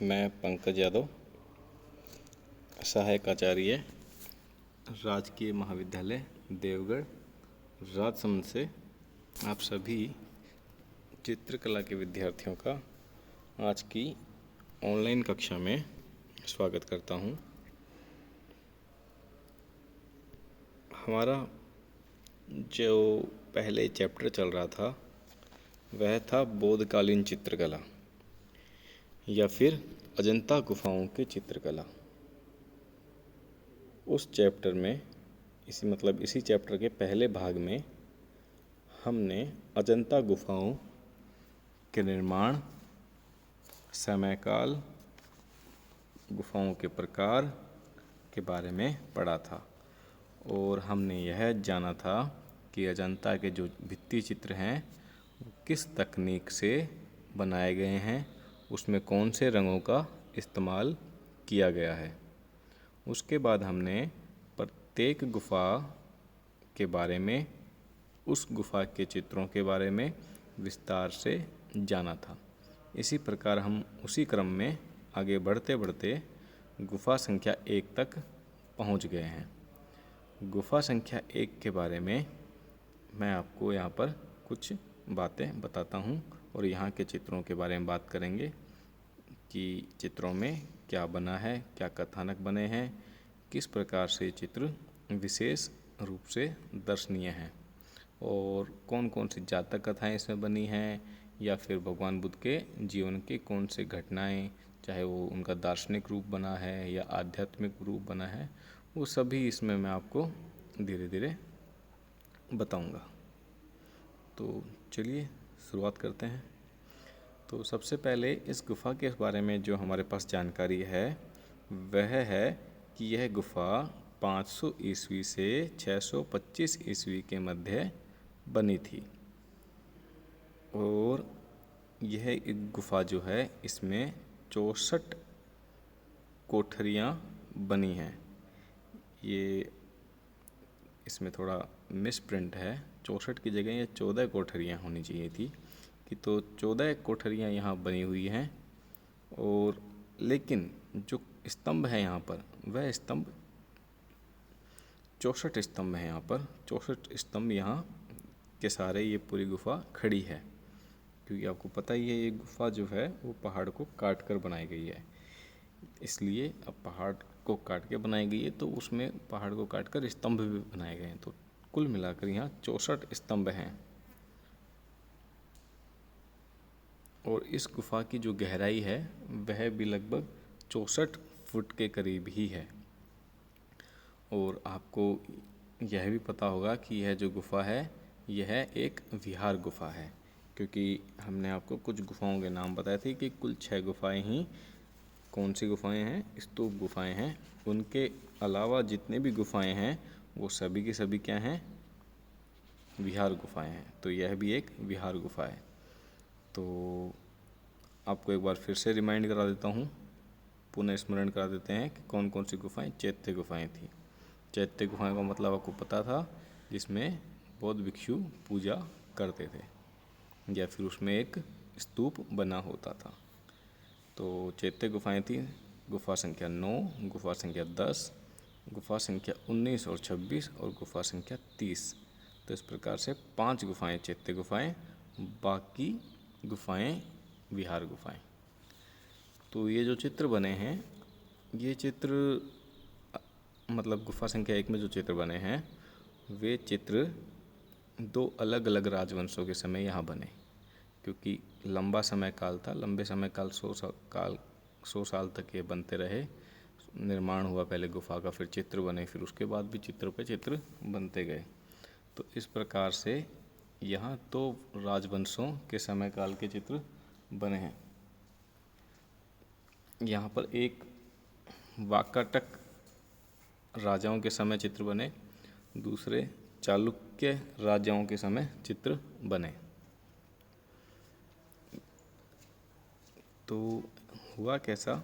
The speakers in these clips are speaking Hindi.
मैं पंकज यादव, सहायक आचार्य, राजकीय महाविद्यालय देवगढ़, राजसमंद से आप सभी चित्रकला के विद्यार्थियों का आज की ऑनलाइन कक्षा में स्वागत करता हूँ। हमारा जो पहले चैप्टर चल रहा था वह था बौद्धकालीन चित्रकला या फिर अजंता गुफाओं की चित्रकला। उस चैप्टर में इसी चैप्टर के पहले भाग में हमने अजंता गुफाओं के निर्माण, समयकाल, गुफाओं के प्रकार के बारे में पढ़ा था और हमने यह जाना था कि अजंता के जो भित्ति चित्र हैं वो किस तकनीक से बनाए गए हैं, उसमें कौन से रंगों का इस्तेमाल किया गया है। उसके बाद हमने प्रत्येक गुफा के बारे में, उस गुफा के चित्रों के बारे में विस्तार से जाना था। इसी प्रकार हम उसी क्रम में आगे बढ़ते बढ़ते गुफा संख्या 1 तक पहुंच गए हैं। गुफा संख्या 1 के बारे में मैं आपको यहाँ पर कुछ बातें बताता हूँ और यहाँ के चित्रों के बारे में बात करेंगे कि चित्रों में क्या बना है, क्या कथानक बने हैं, किस प्रकार से चित्र विशेष रूप से दर्शनीय हैं और कौन कौन सी जातक कथाएं इसमें बनी हैं या फिर भगवान बुद्ध के जीवन के कौन से घटनाएं, चाहे वो उनका दार्शनिक रूप बना है या आध्यात्मिक रूप बना है, वो सभी इसमें मैं आपको धीरे धीरे बताऊंगा। तो चलिए शुरुआत करते हैं। तो सबसे पहले इस गुफा के बारे में जो हमारे पास जानकारी है वह है कि यह गुफा 500 ईस्वी से 625 ईस्वी के मध्य बनी थी और यह एक गुफा जो है इसमें 64 कोठरियाँ बनी हैं। ये इसमें थोड़ा मिसप्रिंट है, 64 की जगह ये 14 कोठरियाँ होनी चाहिए थी कि तो 14 कोठरियाँ यहाँ बनी हुई हैं। और लेकिन जो स्तंभ है यहाँ पर वह स्तंभ 64 स्तंभ हैं। यहाँ पर 64 स्तंभ यहाँ के सारे ये पूरी गुफा खड़ी है, क्योंकि आपको पता ही है ये गुफा जो है वो पहाड़ को काट कर बनाई गई है। इसलिए अब पहाड़ को काट के बनाई गई है तो उसमें पहाड़ को काट कर स्तंभ भी बनाए गए हैं। तो कुल मिलाकर यहाँ 64 स्तंभ हैं और इस गुफा की जो गहराई है वह भी लगभग 64 फुट के करीब ही है। और आपको यह भी पता होगा कि यह जो गुफा है यह एक विहार गुफा है, क्योंकि हमने आपको कुछ गुफाओं के नाम बताए थे कि कुल 6 गुफाएं ही कौन सी गुफाएं हैं, स्तूप गुफाएं हैं। उनके अलावा जितने भी गुफाएं हैं वो सभी की सभी क्या हैं, विहार गुफाएं हैं। तो यह भी एक विहार गुफा है। तो आपको एक बार फिर से रिमाइंड करा देता हूँ, पुनः स्मरण करा देते हैं कि कौन कौन सी गुफाएं चैत्य गुफाएं थी। चैत्य गुफाएं का मतलब आपको पता था, जिसमें बौद्ध भिक्षु पूजा करते थे या फिर उसमें एक स्तूप बना होता था। तो चैत्य गुफाएं थी गुफा संख्या 9, गुफा संख्या 10, गुफा संख्या 19 और 26 और गुफा संख्या 30। तो इस प्रकार से 5 गुफाएं चैत्य गुफाएं, बाकी गुफाएं विहार गुफाएं। तो ये जो चित्र बने हैं, ये चित्र मतलब गुफा संख्या 1 में जो चित्र बने हैं वे चित्र 2 अलग अलग राजवंशों के समय यहाँ बने, क्योंकि लंबा समय काल था, लंबे समय काल 100 साल तक ये बनते रहे। निर्माण हुआ पहले गुफा का, फिर चित्र बने, फिर उसके बाद भी चित्रों पे चित्र बनते गए। तो इस प्रकार से यहाँ 2 राजवंशों के समय काल के चित्र बने हैं। यहाँ पर एक वाकाटक राजाओं के समय चित्र बने, दूसरे चालुक्य राजाओं के समय चित्र बने। तो हुआ कैसा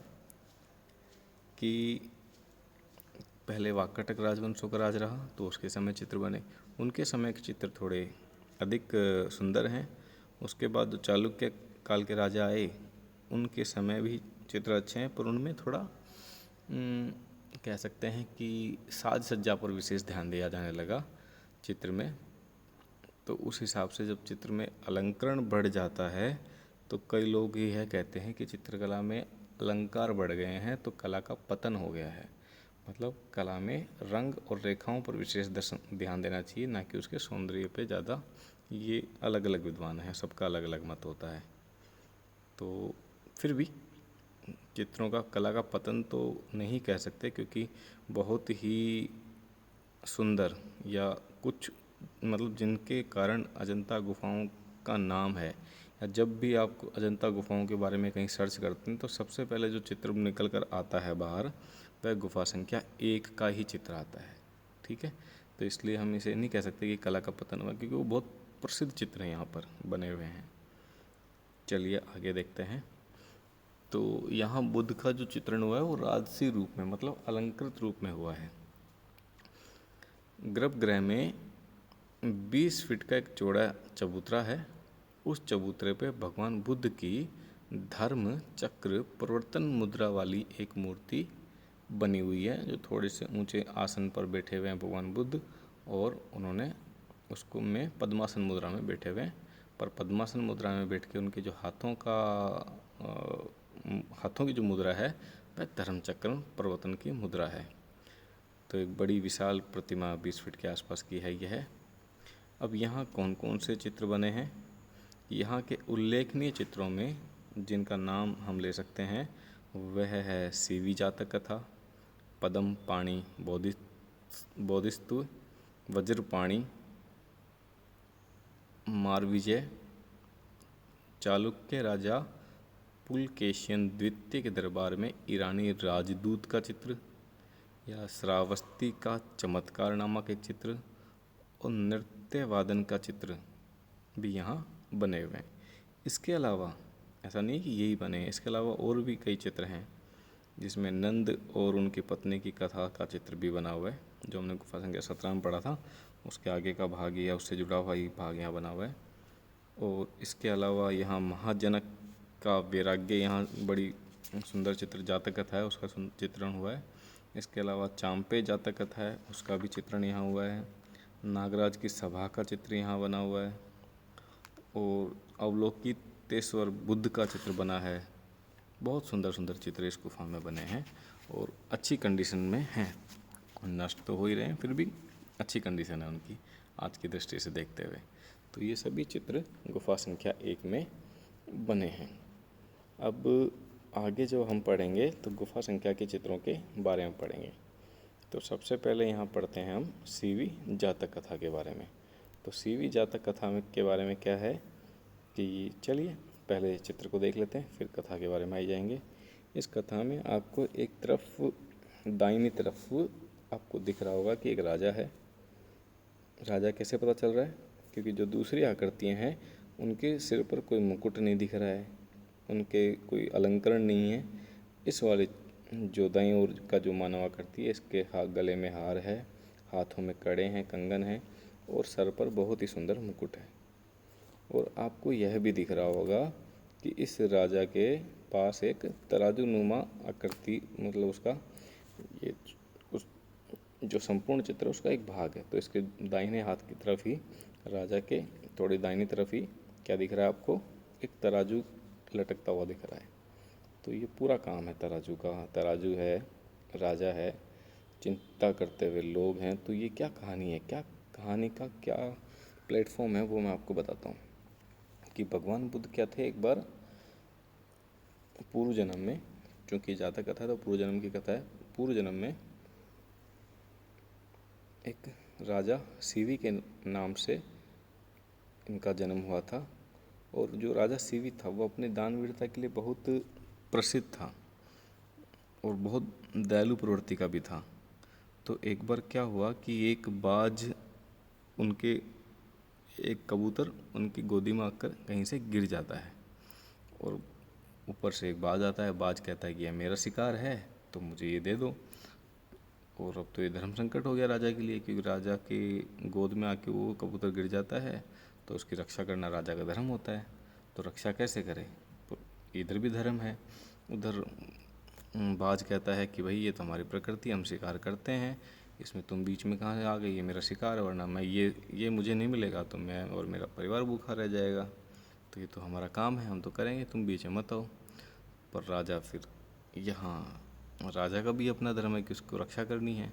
कि पहले वाकाटक राजवंशों का राज रहा तो उसके समय चित्र बने, उनके समय के चित्र थोड़े अधिक सुंदर हैं। उसके बाद जो चालुक्य काल के राजा आए उनके समय भी चित्र अच्छे हैं, पर उनमें थोड़ा कह सकते हैं कि साज सज्जा पर विशेष ध्यान दिया जाने लगा चित्र में। तो उस हिसाब से जब चित्र में अलंकरण बढ़ जाता है तो कई लोग ही है कहते हैं कि चित्रकला में अलंकार बढ़ गए हैं तो कला का पतन हो गया है। मतलब कला में रंग और रेखाओं पर विशेष ध्यान देना चाहिए, ना कि उसके सौंदर्य पे ज़्यादा। ये अलग अलग विद्वान हैं, सबका अलग अलग मत होता है। तो फिर भी चित्रों का कला का पतन तो नहीं कह सकते, क्योंकि बहुत ही सुंदर या कुछ मतलब जिनके कारण अजंता गुफाओं का नाम है, या जब भी आप अजंता गुफाओं के बारे में कहीं सर्च करते हैं तो सबसे पहले जो चित्र निकल कर आता है बाहर, वह गुफा संख्या 1 का ही चित्र आता है। ठीक है, तो इसलिए हम इसे नहीं कह सकते कि कला का पतन हुआ, क्योंकि वो बहुत प्रसिद्ध चित्र हैं यहाँ पर बने हुए हैं। चलिए आगे देखते हैं। तो यहाँ बुद्ध का जो चित्रण हुआ है वो राजसी रूप में, मतलब अलंकृत रूप में हुआ है। गर्भगृह में 20 फीट का एक चौड़ा चबूतरा है। उस चबूतरे पे भगवान बुद्ध की धर्म चक्र प्रवर्तन मुद्रा वाली एक मूर्ति बनी हुई है, जो थोड़े से ऊंचे आसन पर बैठे हुए हैं भगवान बुद्ध, और उन्होंने उसको में पद्मासन मुद्रा में बैठे हुए हैं। पर पद्मासन मुद्रा में बैठ के उनके जो हाथों की जो मुद्रा है वह धर्म चक्र प्रवर्तन की मुद्रा है। तो एक बड़ी विशाल प्रतिमा 20 फीट के आसपास की है यह। अब यहाँ कौन कौन से चित्र बने हैं? यहाँ के उल्लेखनीय चित्रों में जिनका नाम हम ले सकते हैं वह है सीवी जातक कथा, पद्म पाणि बोधिस्तु, वज्रपाणि, मारविजय, चालुक्य राजा पुलकेशियन द्वितीय के दरबार में ईरानी राजदूत का चित्र, या श्रावस्ती का चमत्कार नामक एक चित्र, और नृत्य वादन का चित्र भी यहाँ बने हुए हैं। इसके अलावा ऐसा नहीं कि यही बने हैं, इसके अलावा और भी कई चित्र हैं, जिसमें नंद और उनकी पत्नी की कथा का चित्र भी बना हुआ है, जो हमने गुफा संख्या 17 में पढ़ा था। उसके आगे का भाग या उससे जुड़ा हुआ ही भाग यहाँ बना हुआ है। और इसके अलावा यहाँ महाजनक का वैराग्य, यहाँ बड़ी सुंदर चित्र जातक कथा है उसका चित्रण हुआ है। इसके अलावा चांपे जातक कथा है उसका भी चित्रण यहाँ हुआ है। नागराज की सभा का चित्र यहाँ बना हुआ है, और अवलोकितेश्वर बुद्ध का चित्र बना है। बहुत सुंदर सुंदर चित्र इस गुफा में बने हैं और अच्छी कंडीशन में हैं। नष्ट तो हो ही रहे हैं, फिर भी अच्छी कंडीशन है उनकी आज की दृष्टि से देखते हुए। तो ये सभी चित्र गुफा संख्या 1 में बने हैं। अब आगे जो हम पढ़ेंगे तो गुफा संख्या के चित्रों के बारे में पढ़ेंगे। तो सबसे पहले यहाँ पढ़ते हैं हम सीवी जातक कथा के बारे में। तो सीवी जातक कथा में के बारे में क्या है कि चलिए पहले चित्र को देख लेते हैं, फिर कथा के बारे में आ जाएंगे। इस कथा में आपको एक तरफ दाहिनी तरफ आपको दिख रहा होगा कि एक राजा है। राजा कैसे पता चल रहा है? क्योंकि जो दूसरी आकृतियाँ हैं उनके सिर पर कोई मुकुट नहीं दिख रहा है, उनके कोई अलंकरण नहीं है। इस वाले जो दाईं ओर का जो मानव आकृति है, इसके गले में हार है, हाथों में कड़े हैं, कंगन हैं, और सर पर बहुत ही सुंदर मुकुट है। और आपको यह भी दिख रहा होगा कि इस राजा के पास एक तराजू नुमा आकृति, मतलब उसका ये उस जो संपूर्ण चित्र है उसका एक भाग है। तो इसके दाहिने हाथ की तरफ ही, राजा के थोड़ी दाहिनी तरफ ही क्या दिख रहा है आपको? एक तराजू लटकता हुआ दिख रहा है। तो ये पूरा काम है तराजू का। तराजू है, राजा है, चिंता करते हुए लोग हैं। तो ये क्या कहानी है, क्या कहानी का क्या प्लेटफॉर्म है, वो मैं आपको बताता हूँ। कि भगवान बुद्ध क्या थे, एक बार पूर्व जन्म में, क्योंकि जातक कथा तो पूर्व जन्म की कथा है, पूर्व जन्म में एक राजा सीवी के नाम से इनका जन्म हुआ था। और जो राजा सीवी था वो अपने दानवीरता के लिए बहुत प्रसिद्ध था और बहुत दयालु प्रवृत्ति का भी था। तो एक बार क्या हुआ कि एक बाज उनके एक कबूतर उनकी गोदी में आकर कहीं से गिर जाता है, और ऊपर से एक बाज आता है। बाज कहता है कि यह मेरा शिकार है तो मुझे ये दे दो। और अब तो ये धर्म संकट हो गया राजा के लिए, क्योंकि राजा के गोद में आके वो कबूतर गिर जाता है, तो उसकी रक्षा करना राजा का धर्म होता है। तो रक्षा कैसे करे? तो इधर भी धर्म है। उधर बाज कहता है कि भाई ये तो हमारी प्रकृति, हम शिकार करते हैं, इसमें तुम बीच में कहाँ से आ गई, ये मेरा शिकार है, वरना मैं ये मुझे नहीं मिलेगा तो मैं और मेरा परिवार भूखा रह जाएगा, तो ये तो हमारा काम है, हम तो करेंगे, तुम बीच में मत आओ। पर राजा फिर यहाँ, राजा का भी अपना धर्म है कि उसको रक्षा करनी है,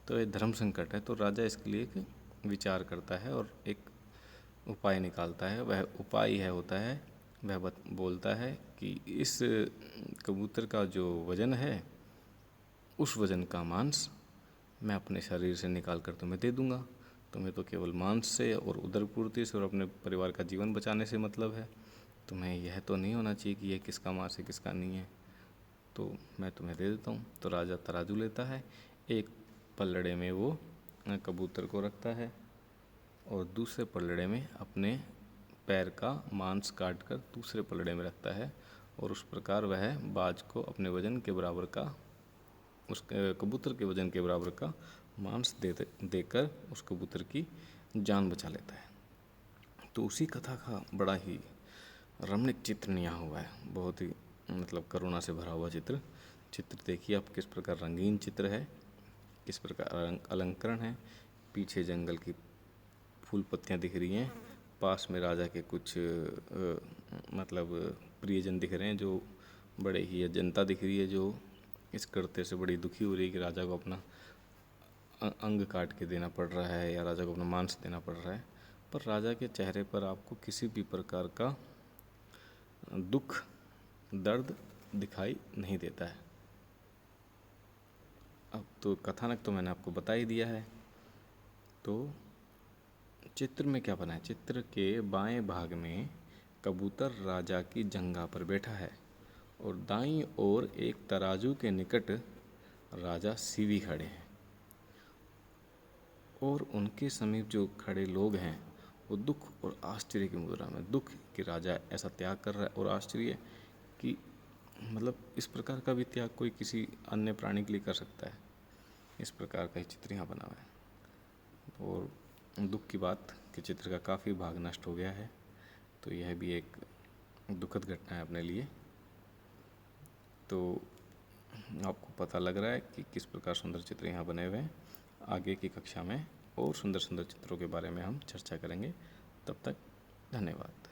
तो ये धर्म संकट है, तो राजा इसके लिए एक विचार करता है और एक उपाय निकालता है। वह उपाय यह होता है, वह बोलता है कि इस कबूतर का जो वज़न है, उस वज़न का मांस मैं अपने शरीर से निकाल कर तुम्हें दे दूँगा। तुम्हें तो केवल मांस से और उदरपूर्ति से और अपने परिवार का जीवन बचाने से मतलब है, तुम्हें यह तो नहीं होना चाहिए कि यह किसका मांस है किसका नहीं है, तो मैं तुम्हें दे देता हूँ। तो राजा तराजू लेता है, एक पलड़े में वो कबूतर को रखता है और दूसरे पलड़े में अपने पैर का मांस काट कर दूसरे पलड़े में रखता है, और उस प्रकार वह बाज को अपने वज़न के बराबर का, उस कबूतर के वज़न के बराबर का मांस देकर उस कबूतर की जान बचा लेता है। तो उसी कथा का बड़ा ही रमणीक चित्र यहाँ हुआ है, बहुत ही मतलब करुणा से भरा हुआ चित्र देखिए आप किस प्रकार रंगीन चित्र है, किस प्रकार अलंकरण है। पीछे जंगल की फूल पत्तियाँ दिख रही हैं, पास में राजा के कुछ मतलब प्रियजन दिख रहे हैं, जो बड़े ही, जनता दिख रही है जो इस करते से बड़ी दुखी हो रही है कि राजा को अपना अंग काट के देना पड़ रहा है या राजा को अपना मांस देना पड़ रहा है। पर राजा के चेहरे पर आपको किसी भी प्रकार का दुख, दर्द दिखाई नहीं देता है। अब तो कथानक तो मैंने आपको बता ही दिया है। तो चित्र में क्या बना है, चित्र के बाएं भाग में कबूतर राजा की जंघा पर बैठा है और दाईं ओर एक तराजू के निकट राजा सीवी खड़े हैं, और उनके समीप जो खड़े लोग हैं वो दुख और आश्चर्य की मुद्रा में, दुख कि राजा ऐसा त्याग कर रहा है और आश्चर्य कि मतलब इस प्रकार का भी त्याग कोई किसी अन्य प्राणी के लिए कर सकता है। इस प्रकार का ही चित्र यहाँ बना हुआ है। और दुख की बात कि चित्र का काफ़ी भाग नष्ट हो गया है, तो यह भी एक दुखद घटना है अपने लिए। तो आपको पता लग रहा है कि किस प्रकार सुंदर चित्र यहाँ बने हुए हैं। आगे की कक्षा में और सुंदर सुंदर चित्रों के बारे में हम चर्चा करेंगे। तब तक धन्यवाद।